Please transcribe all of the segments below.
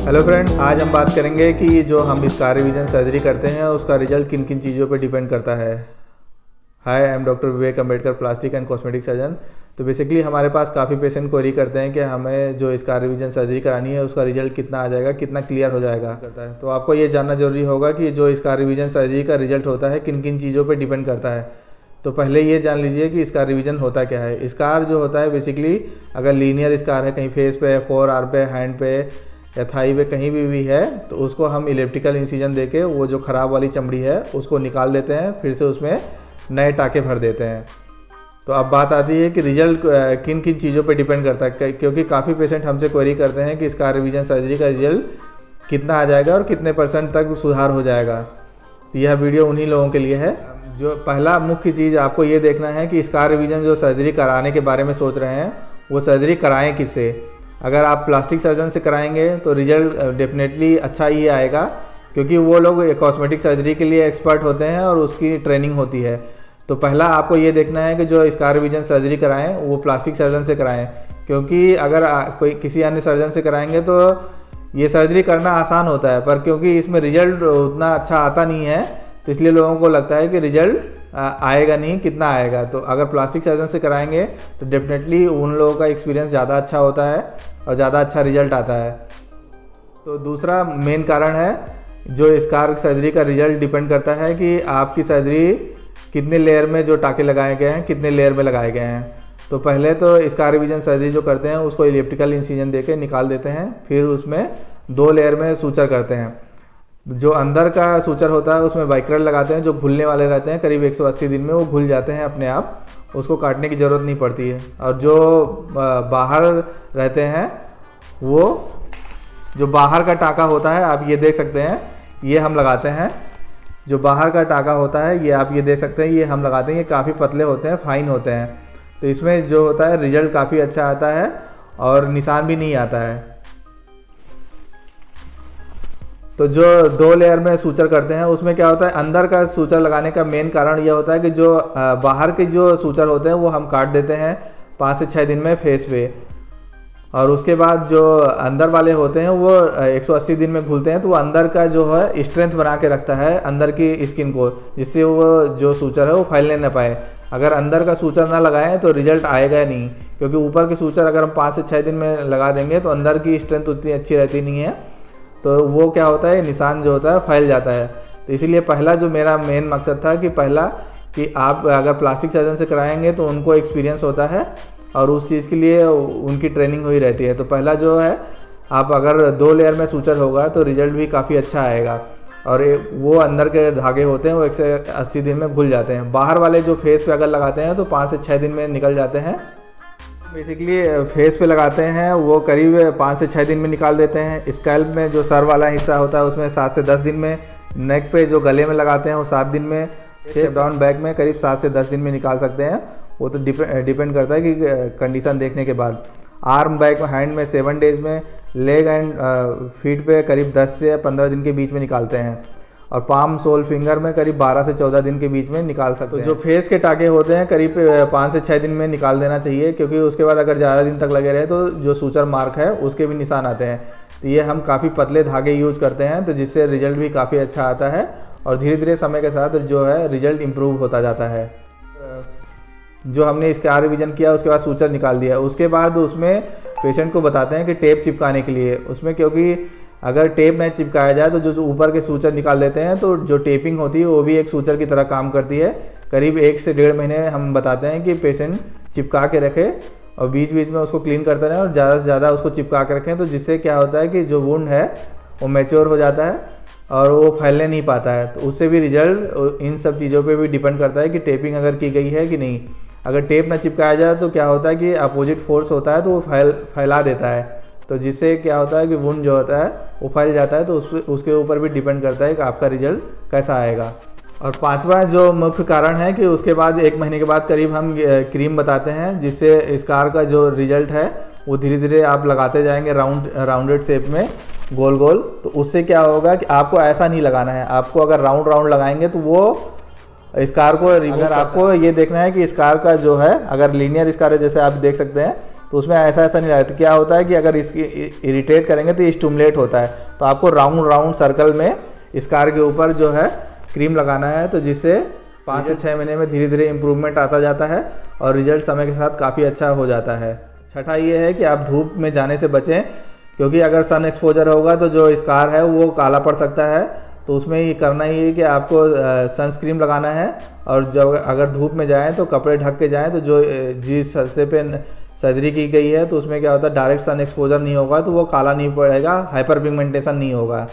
Hello friend, आज हम बात करेंगे कि जो हम इस कार रिवीजन सर्जरी करते हैं उसका रिजल्ट किन किन चीज़ों पर डिपेंड करता है। Hi, I am doctor Vivek Ambedkar, plastic and cosmetic surgeon. तो बेसिकली हमारे पास काफ़ी पेशेंट क्वेरी करते हैं कि हमें जो इस कार रिवीजन सर्जरी करानी है उसका रिजल्ट कितना आ जाएगा, कितना क्लियर हो जाएगा करता है। तो आपको ये जानना जरूरी होगा कि जो इस कार रिवीजन सर्जरी का रिजल्ट होता है किन किन चीज़ों पर डिपेंड करता है। तो पहले ये जान लीजिए कि इसका रिवीजन होता क्या है। स्कार जो होता है बेसिकली अगर लीनियर स्कार है कहीं फेस पे, फोर आर्म पे, हैंड पे या थाई पे कहीं भी है तो उसको हम इलेक्ट्रिकल इंसिजन देके वो जो ख़राब वाली चमड़ी है उसको निकाल देते हैं, फिर से उसमें नए टाँके भर देते हैं। तो अब बात आती है कि रिजल्ट किन किन चीज़ों पे डिपेंड करता है, क्योंकि काफ़ी पेशेंट हमसे क्वेरी करते हैं कि इसका रिवीजन सर्जरी का रिजल्ट कितना आ जाएगा और कितने % तक सुधार हो जाएगा। तो यह वीडियो उन्हीं लोगों के लिए है। जो पहला मुख्य चीज़ आपको ये देखना है कि इसका रिवीजन जो सर्जरी कराने के बारे में सोच रहे हैं वो सर्जरी कराएं किससे। अगर आप प्लास्टिक सर्जन से कराएंगे तो रिजल्ट डेफिनेटली अच्छा ही आएगा, क्योंकि वो लोग कॉस्मेटिक सर्जरी के लिए एक्सपर्ट होते हैं और उसकी ट्रेनिंग होती है। तो पहला आपको ये देखना है कि जो स्कार रिवीजन सर्जरी कराएं वो प्लास्टिक सर्जन से कराएं, क्योंकि अगर कोई किसी अन्य सर्जन से कराएंगे तो ये सर्जरी करना आसान होता है, पर क्योंकि इसमें रिजल्ट उतना अच्छा आता नहीं है तो इसलिए लोगों को लगता है कि रिजल्ट आएगा नहीं, कितना आएगा। तो अगर प्लास्टिक सर्जन से कराएंगे तो डेफिनेटली उन लोगों का एक्सपीरियंस ज़्यादा अच्छा होता है और ज़्यादा अच्छा रिजल्ट आता है। तो दूसरा मेन कारण है जो स्कार सर्जरी का रिजल्ट डिपेंड करता है कि आपकी सर्जरी कितने लेयर में जो टाँके लगाए गए हैं, कितने लेयर में लगाए गए हैं। तो पहले तो स्कार रिवीजन सर्जरी जो करते हैं उसको इलेक्ट्रिकल इंसिजन देके निकाल देते हैं, फिर उसमें 2 लेयर में सूचर करते हैं। जो अंदर का सूचर होता है उसमें वाइक्रल लगाते हैं, जो घुलने वाले रहते हैं करीब 180 दिन में वो घुल जाते हैं अपने आप, उसको काटने की ज़रूरत नहीं पड़ती है। और जो बाहर रहते हैं वो जो बाहर का टाँका होता है आप ये देख सकते हैं, ये हम लगाते हैं। जो बाहर का टाँका होता है ये आप ये देख सकते हैं, ये हम लगाते हैं। ये काफ़ी पतले होते हैं, फाइन होते हैं। तो इसमें जो होता है रिजल्ट काफ़ी अच्छा आता है और निशान भी नहीं आता है। तो जो 2 लेयर में सूचर करते हैं उसमें क्या होता है, अंदर का सूचर लगाने का मेन कारण यह होता है कि जो बाहर के जो सूचर होते हैं वो हम काट देते हैं 5 से 6 दिन में फेस पे, और उसके बाद जो अंदर वाले होते हैं वो 180 दिन में घुलते हैं। तो वो अंदर का जो है स्ट्रेंथ बना के रखता है अंदर की स्किन को, जिससे वो जो सूचर है वो फैलने न पाए। अगर अंदर का सूचर ना लगाएं तो रिजल्ट आएगा नहीं, क्योंकि ऊपर के सूचर अगर हम 5 से 6 दिन में लगा देंगे तो अंदर की स्ट्रेंथ उतनी अच्छी रहती नहीं है, तो वो क्या होता है, निशान जो होता है फैल जाता है। तो इसीलिए पहला जो मेरा मेन मकसद था कि पहला कि आप अगर प्लास्टिक सर्जन से कराएंगे तो उनको एक्सपीरियंस होता है और उस चीज़ के लिए उनकी ट्रेनिंग हुई रहती है। तो पहला जो है, आप अगर 2 लेयर में सूचर होगा तो रिजल्ट भी काफ़ी अच्छा आएगा, और वो अंदर के धागे होते हैं वो 180 दिन में घुल जाते हैं। बाहर वाले जो फेस पे अगर लगाते हैं तो 5 से 6 दिन में निकल जाते हैं। बेसिकली फेस पे लगाते हैं वो करीब 5 से 6 दिन में निकाल देते हैं। स्कैल्प में जो सर वाला हिस्सा होता है उसमें 7 से 10 दिन में, नेक पे जो गले में लगाते हैं वो 7 दिन में, चेस्ट डाउन बैक में करीब 7 से 10 दिन में निकाल सकते हैं। वो तो डिपेंड करता है कि कंडीशन देखने के बाद। आर्म बैक हैंड में 7 डेज़ में, लेग एंड फीट पे करीब 10 से 15 दिन के बीच में निकालते हैं, और पाम सोल फिंगर में करीब 12 से 14 दिन के बीच में निकाल सकते हैं। तो जो फेस के टाँके होते हैं करीब 5 से 6 दिन में निकाल देना चाहिए, क्योंकि उसके बाद अगर ज़्यादा दिन तक लगे रहे तो जो सूचर मार्क है उसके भी निशान आते हैं। तो ये हम काफ़ी पतले धागे यूज करते हैं, तो जिससे रिजल्ट भी काफ़ी अच्छा आता है और धीरे धीरे समय के साथ जो है रिजल्ट इम्प्रूव होता जाता है। जो हमने इसका रिवीजन किया उसके बाद सूचर निकाल दिया, उसके बाद उसमें पेशेंट को बताते हैं कि टेप चिपकाने के लिए उसमें, क्योंकि अगर टेप नहीं चिपकाया जाए तो जो ऊपर के सूचर निकाल देते हैं, तो जो टेपिंग होती है वो भी एक सूचर की तरह काम करती है। करीब 1 से 1.5 महीने हम बताते हैं कि पेशेंट चिपका के रखे और बीच बीच में उसको क्लीन करते रहें और ज़्यादा से ज़्यादा उसको चिपका के रखें। तो जिससे क्या होता है कि जो वुंड है वो मैच्योर हो जाता है और वो फैलने नहीं पाता है। तो उससे भी रिजल्ट इन सब चीज़ों पे भी डिपेंड करता है कि टेपिंग अगर की गई है कि नहीं। अगर टेप ना चिपकाया जाए तो क्या होता है कि अपोजिट फोर्स होता है तो वो फैला देता है, तो जिससे क्या होता है कि वुंड जो होता है वो फैल जाता है। तो उसके ऊपर भी डिपेंड करता है कि आपका रिजल्ट कैसा आएगा। और 5वां जो मुख्य कारण है कि उसके बाद 1 महीने के बाद करीब हम क्रीम बताते हैं, जिससे स्कार का जो रिजल्ट है वो धीरे धीरे आप लगाते जाएंगे राउंडेड शेप में, गोल गोल। तो उससे क्या होगा कि आपको ऐसा नहीं लगाना है, आपको अगर राउंड लगाएंगे तो वो स्कार को, अगर आपको ये देखना है कि स्कार का जो है, अगर लीनियर स्कार है जैसे आप देख सकते हैं तो उसमें ऐसा नहीं लगता। क्या होता है कि अगर इसकी इरिटेट करेंगे तो ये स्टिमुलेट होता है। तो आपको राउंड राउंड सर्कल में इस कार के ऊपर जो है क्रीम लगाना है, तो जिससे 5 से 6 महीने में धीरे धीरे इम्प्रूवमेंट आता जाता है और रिजल्ट समय के साथ काफ़ी अच्छा हो जाता है। छठा ये है कि आप धूप में जाने से बचें, क्योंकि अगर सन एक्सपोजर होगा तो जो स्कार है वो काला पड़ सकता है। तो उसमें ये करना ही है कि आपको सनस्क्रीन लगाना है, और जब अगर धूप में जाएं तो कपड़े ढक के जाएं। तो जो जिस सस्ते पे सर्जरी की गई है तो उसमें क्या होता है, डायरेक्ट सन एक्सपोजर नहीं होगा तो वो काला नहीं पड़ेगा, हाइपर पिगमेंटेशन नहीं होगा।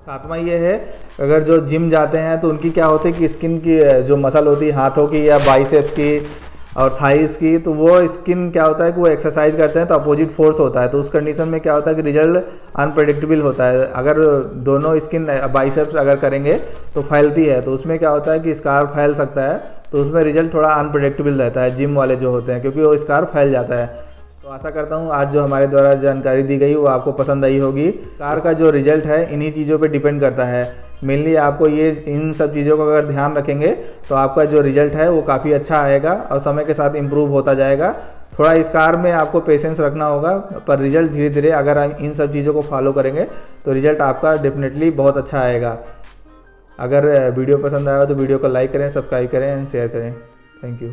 सातवां ये है, अगर जो जिम जाते हैं तो उनकी क्या होती है कि स्किन की जो मसल होती है हाथों की या बाइसेप्स की और थाइस की, तो वो स्किन क्या होता है कि वो एक्सरसाइज करते हैं तो अपोजिट फोर्स होता है। तो उस कंडीशन में क्या होता है कि रिजल्ट अनप्रेडिक्टेबल होता है। अगर दोनों स्किन बाइसेप्स अगर करेंगे तो फैलती है, तो उसमें क्या होता है कि स्कार फैल सकता है, तो उसमें रिजल्ट थोड़ा अनप्रेडिक्टेबल रहता है जिम वाले जो होते हैं, क्योंकि वो स्कार फैल जाता है। तो आशा करता हूँ आज जो हमारे द्वारा जानकारी दी गई वो आपको पसंद आई होगी। कार का जो रिजल्ट है इन्हीं चीज़ों पे डिपेंड करता है। मेनली आपको ये इन सब चीज़ों का अगर ध्यान रखेंगे तो आपका जो रिजल्ट है वो काफ़ी अच्छा आएगा और समय के साथ इम्प्रूव होता जाएगा। थोड़ा इस कार में आपको पेशेंस रखना होगा, पर रिजल्ट धीरे धीरे अगर इन सब चीज़ों को फॉलो करेंगे तो रिजल्ट आपका डेफिनेटली बहुत अच्छा आएगा। अगर वीडियो पसंद आया तो वीडियो को लाइक करें, सब्सक्राइब करें एंड शेयर करें। Thank you.